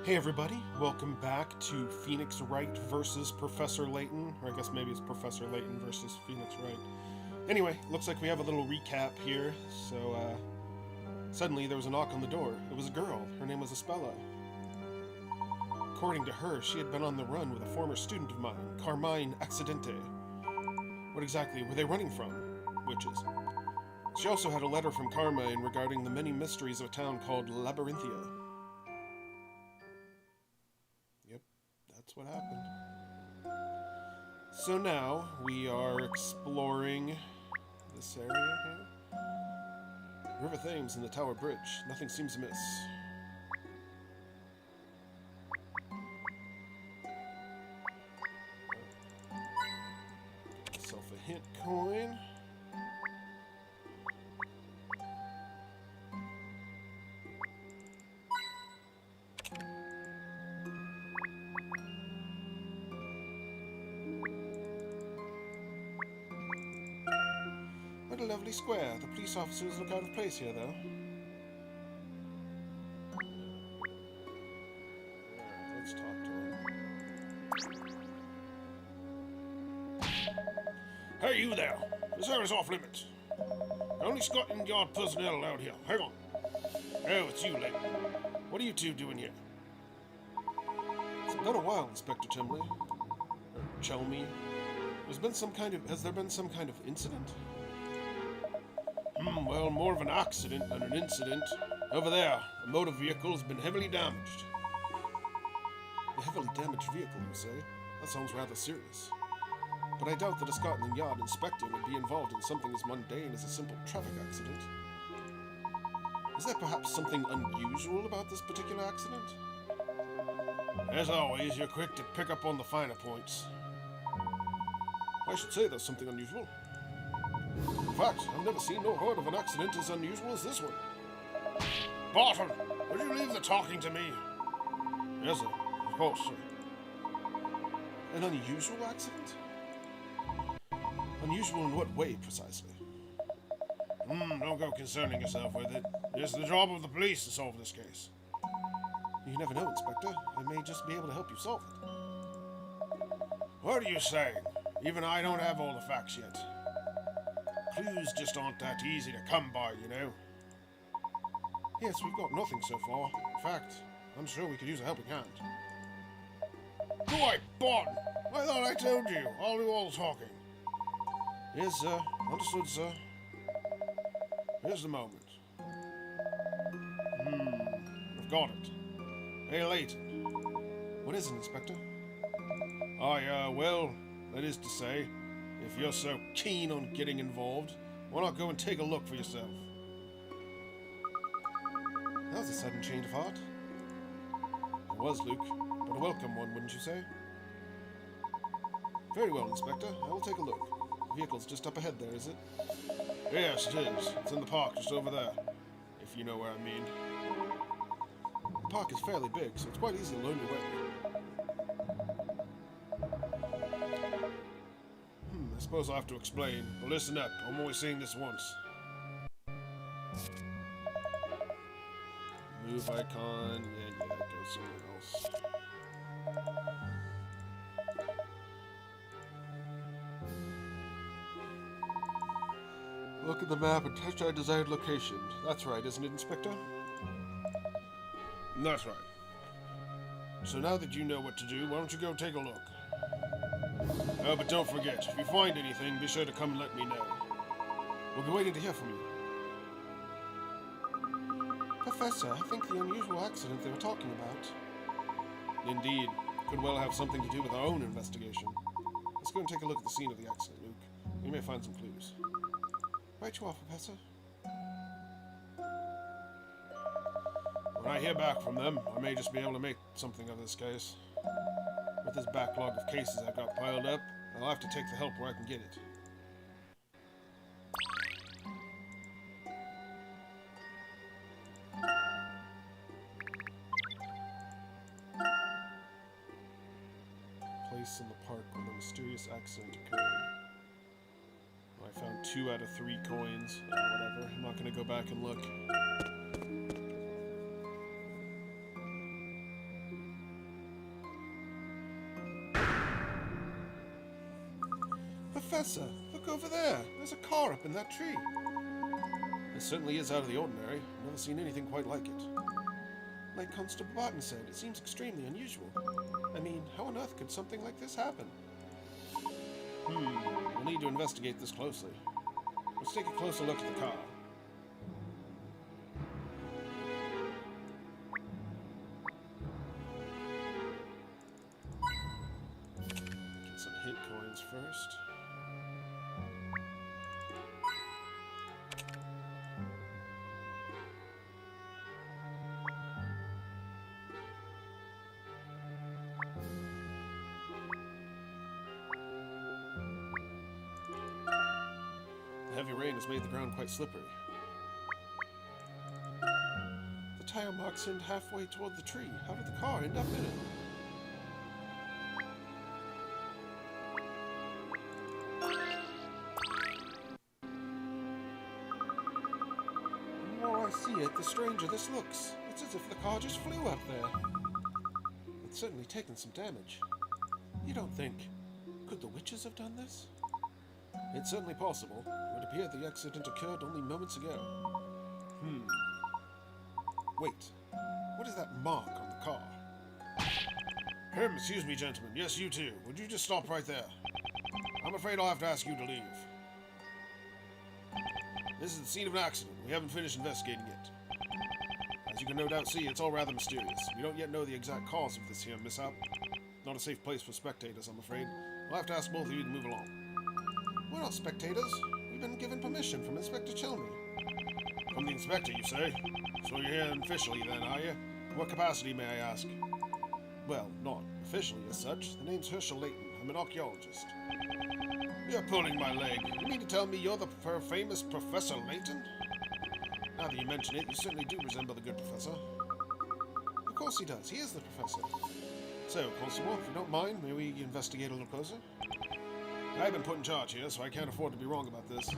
Hey everybody, welcome back to Phoenix Wright versus Professor Layton, or I guess maybe it's Professor Layton versus Phoenix Wright. Anyway, looks like we have a little recap here. So, suddenly there was a knock on the door. It was a girl. Her name was Espella. According to her, she had been on the run with a former student of mine, Carmine Accidente. What exactly were they running from? Witches. She also had a letter from Carmine regarding the many mysteries of a town called Labyrinthia. Yep, that's what happened. So now we are exploring this area here. River Thames and the Tower Bridge. Nothing seems amiss. Get myself a hint coin. What a lovely square. The police officers look out of place here, though. Let's talk to him. Hey, you there! This area's off limits. Only Scotland Yard personnel allowed here. Hang on. Oh, it's you, Layton. What are you two doing here? It's been a while, Inspector Chumley. Or Chelmy. Has there been some kind of incident? Well, more of an accident than an incident. Over there, a motor vehicle has been heavily damaged. A heavily damaged vehicle, you say? That sounds rather serious. But I doubt that a Scotland Yard inspector would be involved in something as mundane as a simple traffic accident. Is there perhaps something unusual about this particular accident? As always, you're quick to pick up on the finer points. I should say there's something unusual. In fact, I've never seen nor heard of an accident as unusual as this one. Barton, would you leave the talking to me? Yes, sir. Of course, sir. An unusual accident? Unusual in what way, precisely? Don't go concerning yourself with it. It's the job of the police to solve this case. You never know, Inspector. I may just be able to help you solve it. What are you saying? Even I don't have all the facts yet. Clues just aren't that easy to come by, you know. Yes, we've got nothing so far. In fact, I'm sure we could use a helping hand. Right, Barton! I thought I told you. I'll do all the talking. Yes, sir. Understood, sir. Here's the moment. I've got it. Hey, Layton. What is it, Inspector? Well, that is to say, if you're so keen on getting involved, why not go and take a look for yourself? That was a sudden change of heart. It was, Luke, but a welcome one, wouldn't you say? Very well, Inspector. I will take a look. The vehicle's just up ahead there, is it? Yes, it is. It's in the park just over there, if you know where I mean. The park is fairly big, so it's quite easy to learn your way. I suppose I'll have to explain, but listen up, I'm only seeing this once. Move icon, yeah, go somewhere else. Look at the map and touch our desired location. That's right, isn't it, Inspector? That's right. So now that you know what to do, why don't you go take a look? Oh, but don't forget, if you find anything, be sure to come and let me know. We'll be waiting to hear from you. Professor, I think the unusual accident they were talking about. Indeed. Could well have something to do with our own investigation. Let's go and take a look at the scene of the accident, Luke. We may find some clues. Right you are, Professor. When I hear back from them, I may just be able to make something of this case. With this backlog of cases I've got piled up, I'll have to take the help where I can get it. Place in the park where the mysterious accident occurred. I found 2 out of 3 coins. Whatever, I'm not going to go back and look. Professor, look over there. There's a car up in that tree. It certainly is out of the ordinary. I've never seen anything quite like it. Like Constable Barton said, it seems extremely unusual. I mean, how on earth could something like this happen? We'll need to investigate this closely. Let's take a closer look at the car. Get some hit coins first. The heavy rain has made the ground quite slippery. The tire marks end halfway toward the tree. How did the car end up in it? The more I see it, the stranger this looks. It's as if the car just flew up there. It's certainly taken some damage. You don't think... Could the witches have done this? It's certainly possible. It would appear the accident occurred only moments ago. Wait. What is that mark on the car? Excuse me, gentlemen. Yes, you too. Would you just stop right there? I'm afraid I'll have to ask you to leave. This is the scene of an accident. We haven't finished investigating it. As you can no doubt see, it's all rather mysterious. We don't yet know the exact cause of this here mishap. Not a safe place for spectators, I'm afraid. I'll have to ask both of you to move along. We're not spectators. We've been given permission from Inspector Chelmy. From the Inspector, you say? So you're here officially then, are you? What capacity, may I ask? Well, not officially as such. The name's Layton. I'm an archaeologist. You're pulling my leg. You mean to tell me you're the famous Professor Layton? Now that you mention it, you certainly do resemble the good professor. Of course he does. He is the professor. So, Constable, if you don't mind, may we investigate a little closer? I've been put in charge here, so I can't afford to be wrong about this.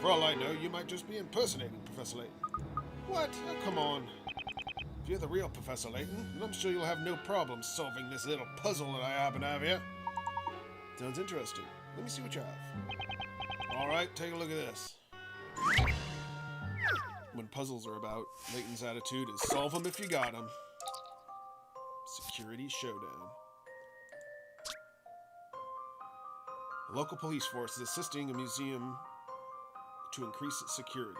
For all I know, you might just be impersonating Professor Layton. What? Oh, come on. If you're the real Professor Layton, then I'm sure you'll have no problem solving this little puzzle that I happen to have here. Sounds interesting. Let me see what you have. Alright, take a look at this. When puzzles are about, Layton's attitude is solve them if you got them. Security showdown. The local police force is assisting a museum to increase its security.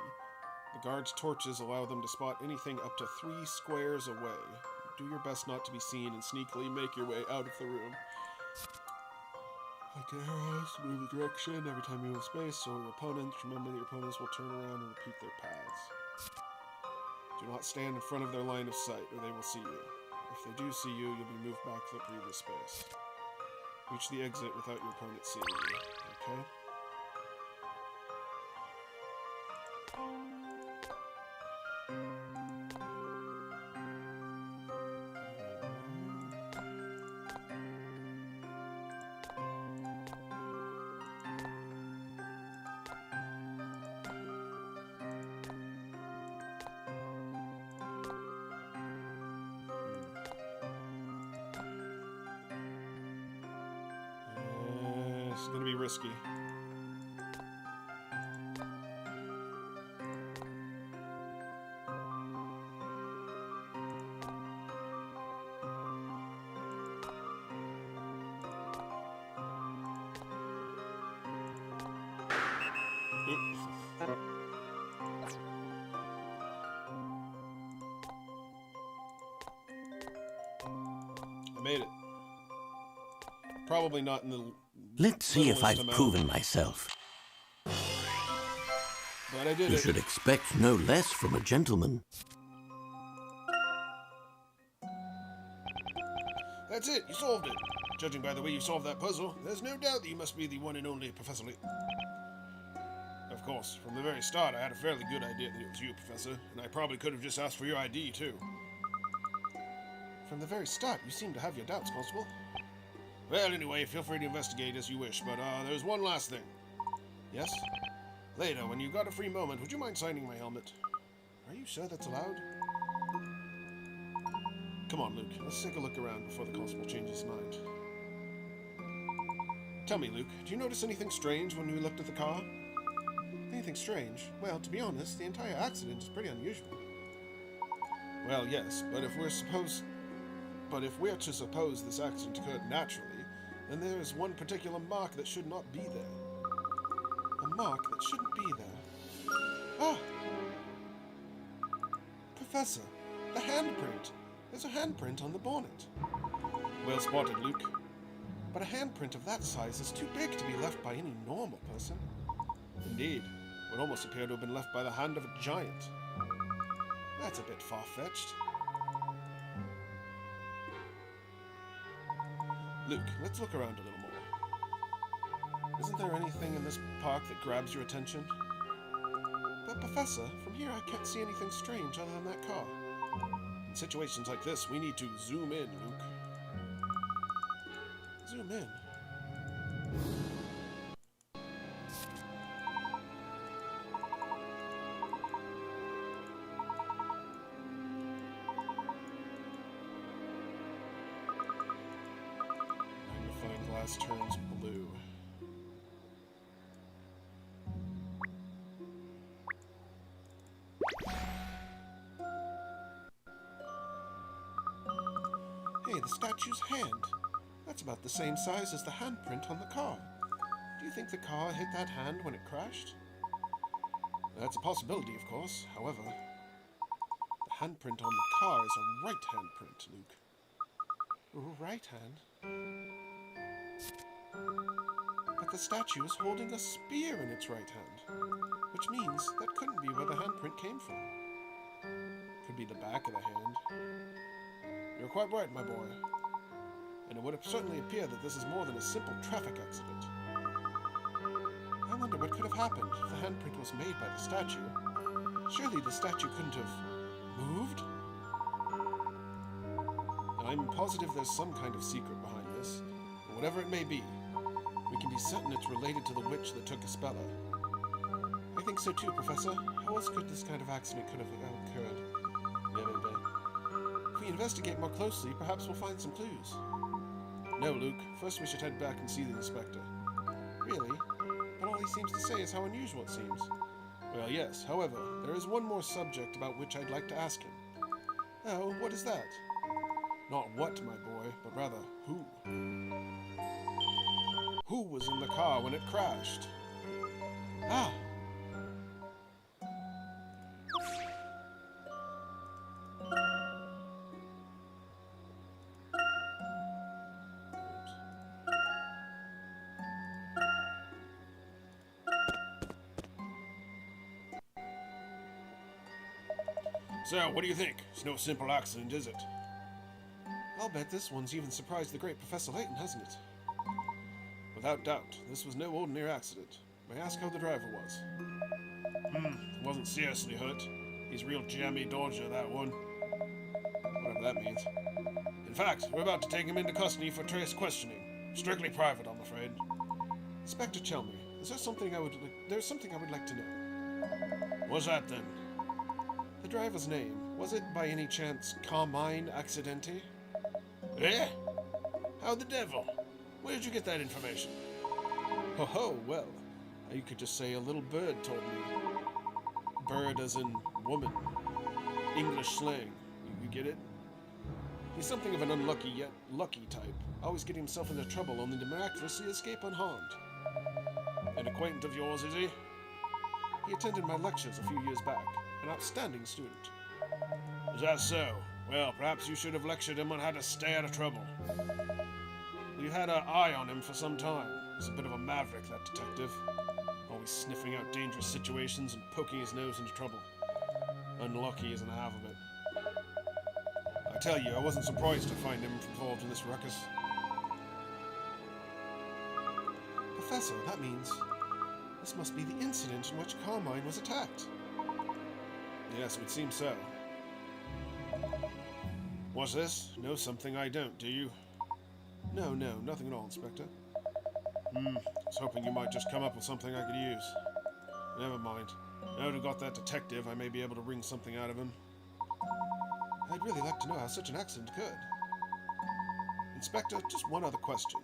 The guards' torches allow them to spot anything up to 3 squares away. Do your best not to be seen and sneakily make your way out of the room. Like arrows, move the direction every time you move space, so your opponents, remember that your opponents will turn around and repeat their paths. Do not stand in front of their line of sight, or they will see you. If they do see you, you'll be moved back to the previous space. Reach the exit without your opponent seeing you, okay? This is gonna be risky. I made it. Probably not in the... Let's see if I've proven myself. But I did You it. should expect no less from a gentleman. That's it, you solved it. Judging by the way you solved that puzzle, there's no doubt that you must be the one and only Professor Layton. Of course, from the very start I had a fairly good idea that it was you, Professor, and I probably could have just asked for your ID, too. From the very start, you seem to have your doubts, Constable. Well, anyway, feel free to investigate as you wish, but there's one last thing. Yes? Later, when you've got a free moment, would you mind signing my helmet? Are you sure that's allowed? Come on, Luke. Let's take a look around before the constable changes his mind. Tell me, Luke, do you notice anything strange when we looked at the car? Anything strange? Well, to be honest, the entire accident is pretty unusual. Well, yes, but if we're to suppose this accident occurred naturally, then there is one particular mark that should not be there. A mark that shouldn't be there. Ah! Professor, the handprint! There's a handprint on the bonnet. Well spotted, Luke. But a handprint of that size is too big to be left by any normal person. Indeed, it would almost appear to have been left by the hand of a giant. That's a bit far-fetched. Luke, let's look around a little more. Isn't there anything in this park that grabs your attention? But Professor, from here I can't see anything strange other than that car. In situations like this, we need to zoom in, Luke. Zoom in. Magnifying glass turns blue. Hey, the statue's hand. That's about the same size as the handprint on the car. Do you think the car hit that hand when it crashed? That's a possibility, of course. However, the handprint on the car is a right handprint, Luke. Right hand? But the statue is holding a spear in its right hand, which means that couldn't be where the handprint came from. Could be the back of the hand. You're quite right, my boy. And it would certainly appear that this is more than a simple traffic accident. I wonder what could have happened if the handprint was made by the statue. Surely the statue couldn't have moved? I'm positive there's some kind of secret behind this, but whatever it may be, we can be certain it's related to the witch that took Espella. I think so too, Professor. How else could this kind of accident could have occurred? If we investigate more closely, perhaps we'll find some clues. No, Luke. First we should head back and see the inspector. Really? But all he seems to say is how unusual it seems. Well, yes. However, there is one more subject about which I'd like to ask him. Oh, what is that? Not what, my boy, but rather who. Who was in the car when it crashed? Ah! So, what do you think? It's no simple accident, is it? I'll bet this one's even surprised the great Professor Layton, hasn't it? Without doubt, this was no ordinary accident. May I ask how the driver was? Wasn't seriously hurt. He's a real jammy dodger, that one. Whatever that means. In fact, we're about to take him into custody for trace questioning. Strictly private, I'm afraid. Inspector, tell me, there's something I would like to know. What's that, then? The driver's name, was it by any chance Carmine Accidenti? Eh? How the devil? Where did you get that information? Ho, well, you could just say a little bird told me. Bird as in woman. English slang. You get it? He's something of an unlucky yet lucky type, always getting himself into trouble only to miraculously escape unharmed. An acquaintance of yours, is he? He attended my lectures a few years back. An outstanding student. Is that so? Well, perhaps you should have lectured him on how to stay out of trouble. You had an eye on him for some time. He's a bit of a maverick, that detective. Always sniffing out dangerous situations and poking his nose into trouble. Unlucky isn't half of it. I tell you, I wasn't surprised to find him involved in this ruckus. Professor, that means this must be the incident in which Carmine was attacked. Yes, it would seem so. What's this? Know something I don't, do you? No, nothing at all, Inspector. I was hoping you might just come up with something I could use. Never mind. Now that I've got that detective, I may be able to wring something out of him. I'd really like to know how such an accident occurred. Inspector, just one other question.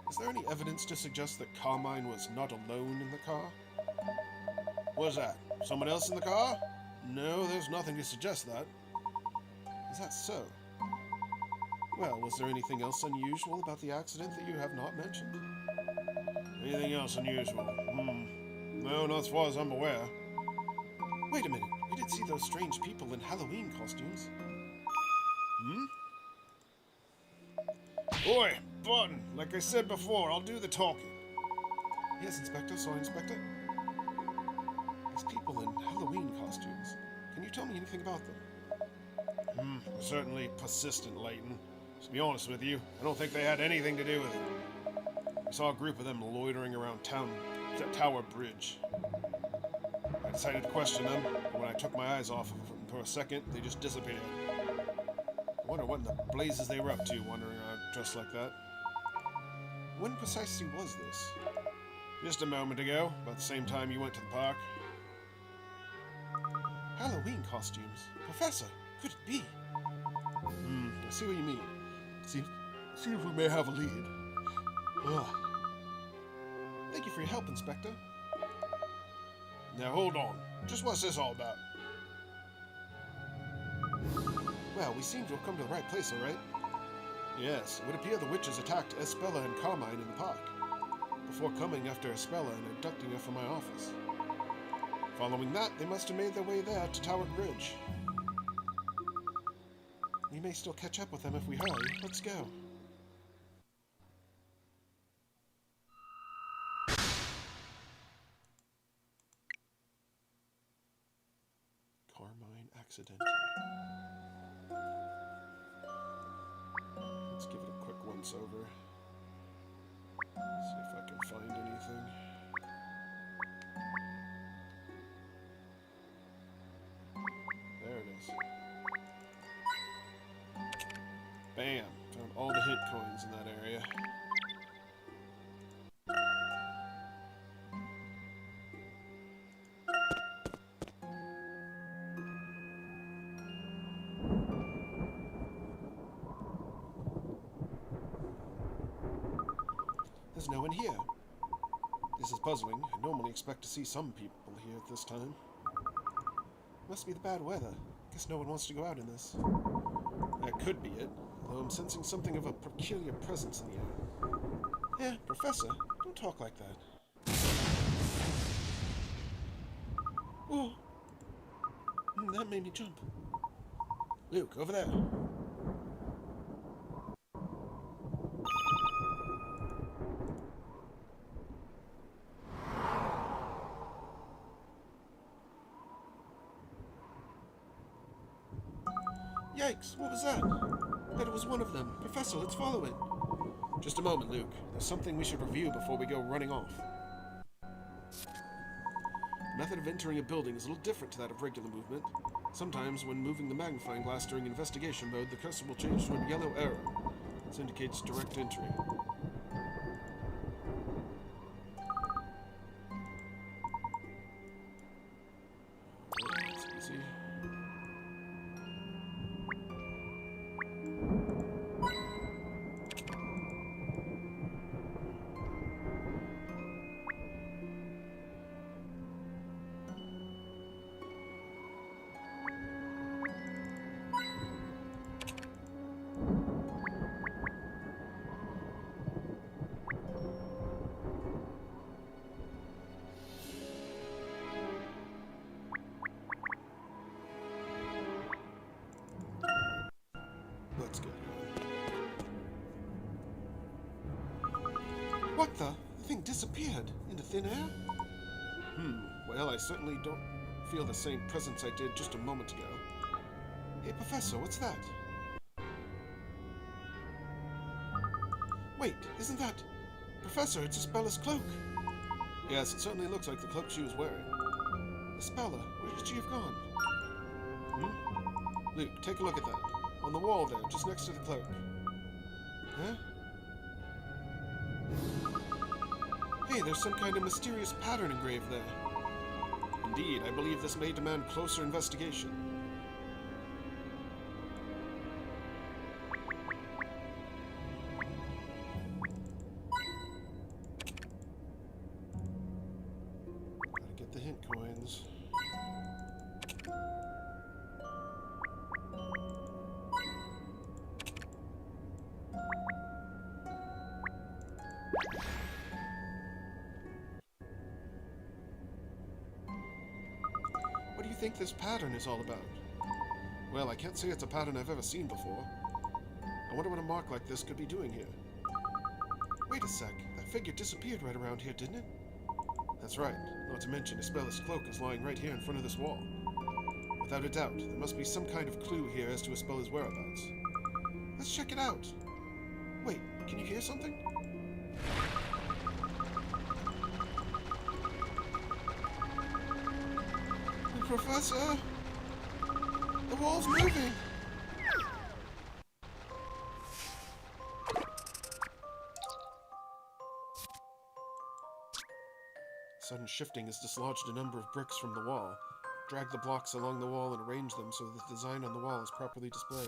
Is there any evidence to suggest that Carmine was not alone in the car? What's that? Someone else in the car? No, there's nothing to suggest that. Is that so? Well, was there anything else unusual about the accident that you have not mentioned? Anything else unusual? No, not as far as I'm aware. Wait a minute. We did see those strange people in Halloween costumes. Oi, Button! Like I said before, I'll do the talking. Yes, Inspector. Sorry, Inspector. These people in Halloween costumes. Can you tell me anything about them? They're certainly persistent, Layton. To be honest with you, I don't think they had anything to do with it. I saw a group of them loitering around Tower Bridge. I decided to question them, but when I took my eyes off of them for a second, they just disappeared. I wonder what in the blazes they were up to, wandering around dressed like that. When precisely was this? Just a moment ago, about the same time you went to the park. Halloween costumes? Professor, could it be? I see what you mean. See if we may have a lead. Ugh. Thank you for your help, Inspector. Now hold on. Just what's this all about? Well, we seem to have come to the right place, all right? Yes, it would appear the witches attacked Espella and Carmine in the park, before coming after Espella and abducting her from my office. Following that, they must have made their way there to Tower Bridge. We may still catch up with them if we hurry. Let's go. Carmine accidentally. Let's give it a quick once over. See if I can find anything. There it is. Bam! Found all the hit coins in that area. There's no one here. This is puzzling. I normally expect to see some people here at this time. Must be the bad weather. Guess no one wants to go out in this. That could be it, though I'm sensing something of a peculiar presence in the air. Eh, Professor, don't talk like that. Oh! That made me jump. Luke, over there. Yikes, what was that? I bet it was one of them. Professor, let's follow it. Just a moment, Luke. There's something we should review before we go running off. The method of entering a building is a little different to that of regular movement. Sometimes, when moving the magnifying glass during investigation mode, the cursor will change to a yellow arrow. This indicates direct entry. That's easy. Let's get going. What the? The thing disappeared into thin air? Well, I certainly don't feel the same presence I did just a moment ago. Hey, Professor, what's that? Wait, isn't that... Professor, it's Espella's cloak. Yes, it certainly looks like the cloak she was wearing. Espella, where did she have gone? Luke, take a look at that. On the wall there, just next to the cloak. Huh? Hey, there's some kind of mysterious pattern engraved there. Indeed, I believe this may demand closer investigation. buttons. What do you think this pattern is all about? Well, I can't say it's a pattern I've ever seen before. I wonder what a mark like this could be doing here. Wait a sec, that figure disappeared right around here, didn't it? That's right, not to mention Isbella's cloak is lying right here in front of this wall. Without a doubt, there must be some kind of clue here as to Isbella's whereabouts. Let's check it out. Wait, can you hear something? Professor! The wall's moving! Sudden shifting has dislodged a number of bricks from the wall. Drag the blocks along the wall and arrange them so that the design on the wall is properly displayed.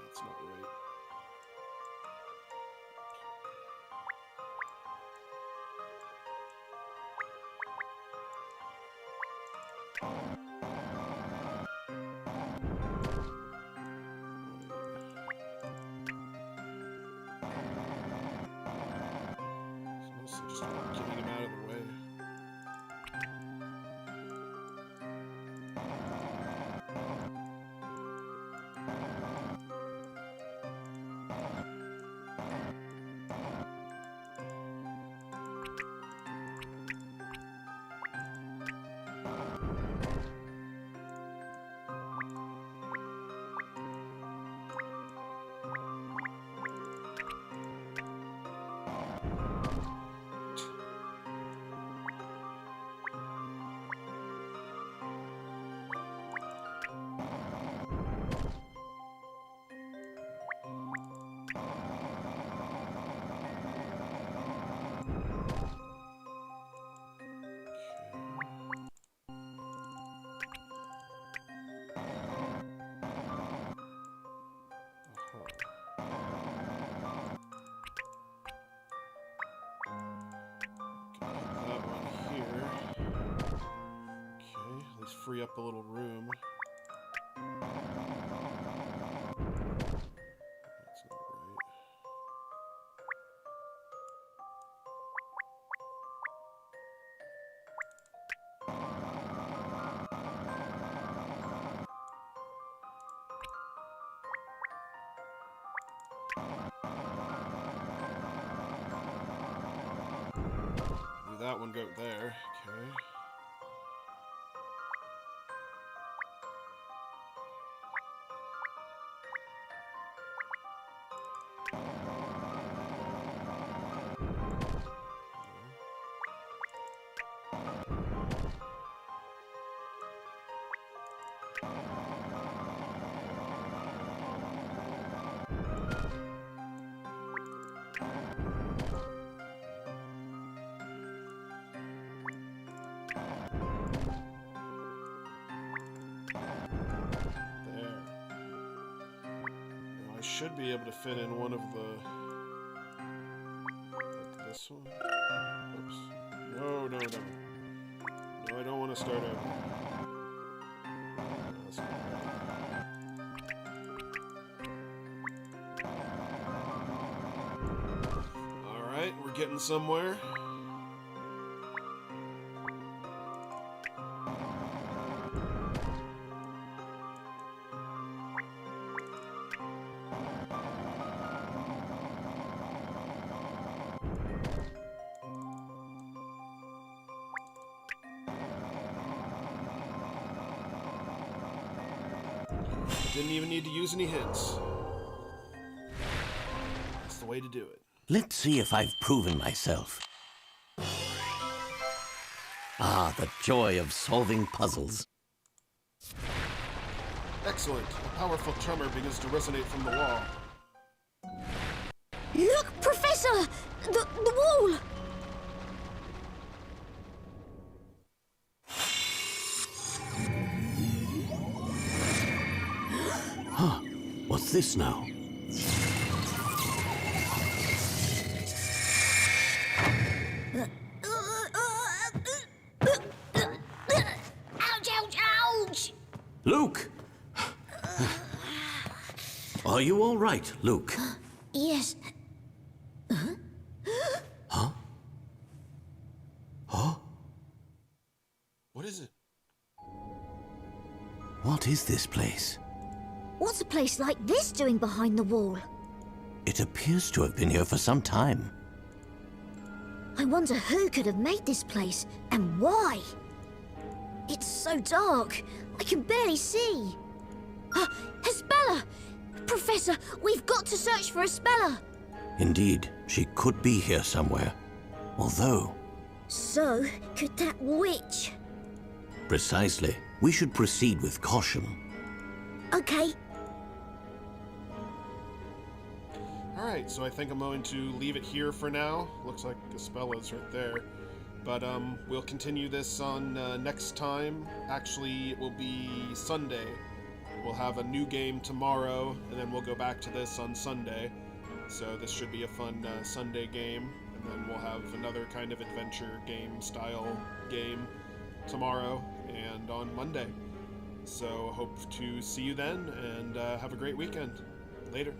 That's not right. So just getting him out of the way. Free up a little room. That's not right. Do that one go there. Okay. I should be able to fit in one of the... like this one? Oops. No, no, no. No, I don't want to start over. No, that's not right. Alright, we're getting somewhere. Didn't even need to use any hints. That's the way to do it. Let's see if I've proven myself. Ah, the joy of solving puzzles. Excellent. A powerful tremor begins to resonate from the wall. Look, Professor! The wall! What's this now? Ouch, ouch, ouch! Luke! Are you all right, Luke? Yes. Huh? Huh? What is it? What is this place? What's a place like this doing behind the wall? It appears to have been here for some time. I wonder who could have made this place, and why? It's so dark, I can barely see. Hespella! Professor, we've got to search for Hespella! Indeed, she could be here somewhere. Although... So, could that witch? Precisely. We should proceed with caution. Okay. Alright, so I think I'm going to leave it here for now. Looks like Hespella's right there. But we'll continue this on next time. Actually, it will be Sunday. We'll have a new game tomorrow, and then we'll go back to this on Sunday. So this should be a fun Sunday game. And then we'll have another kind of adventure game style game tomorrow and on Monday. So hope to see you then, and have a great weekend. Later.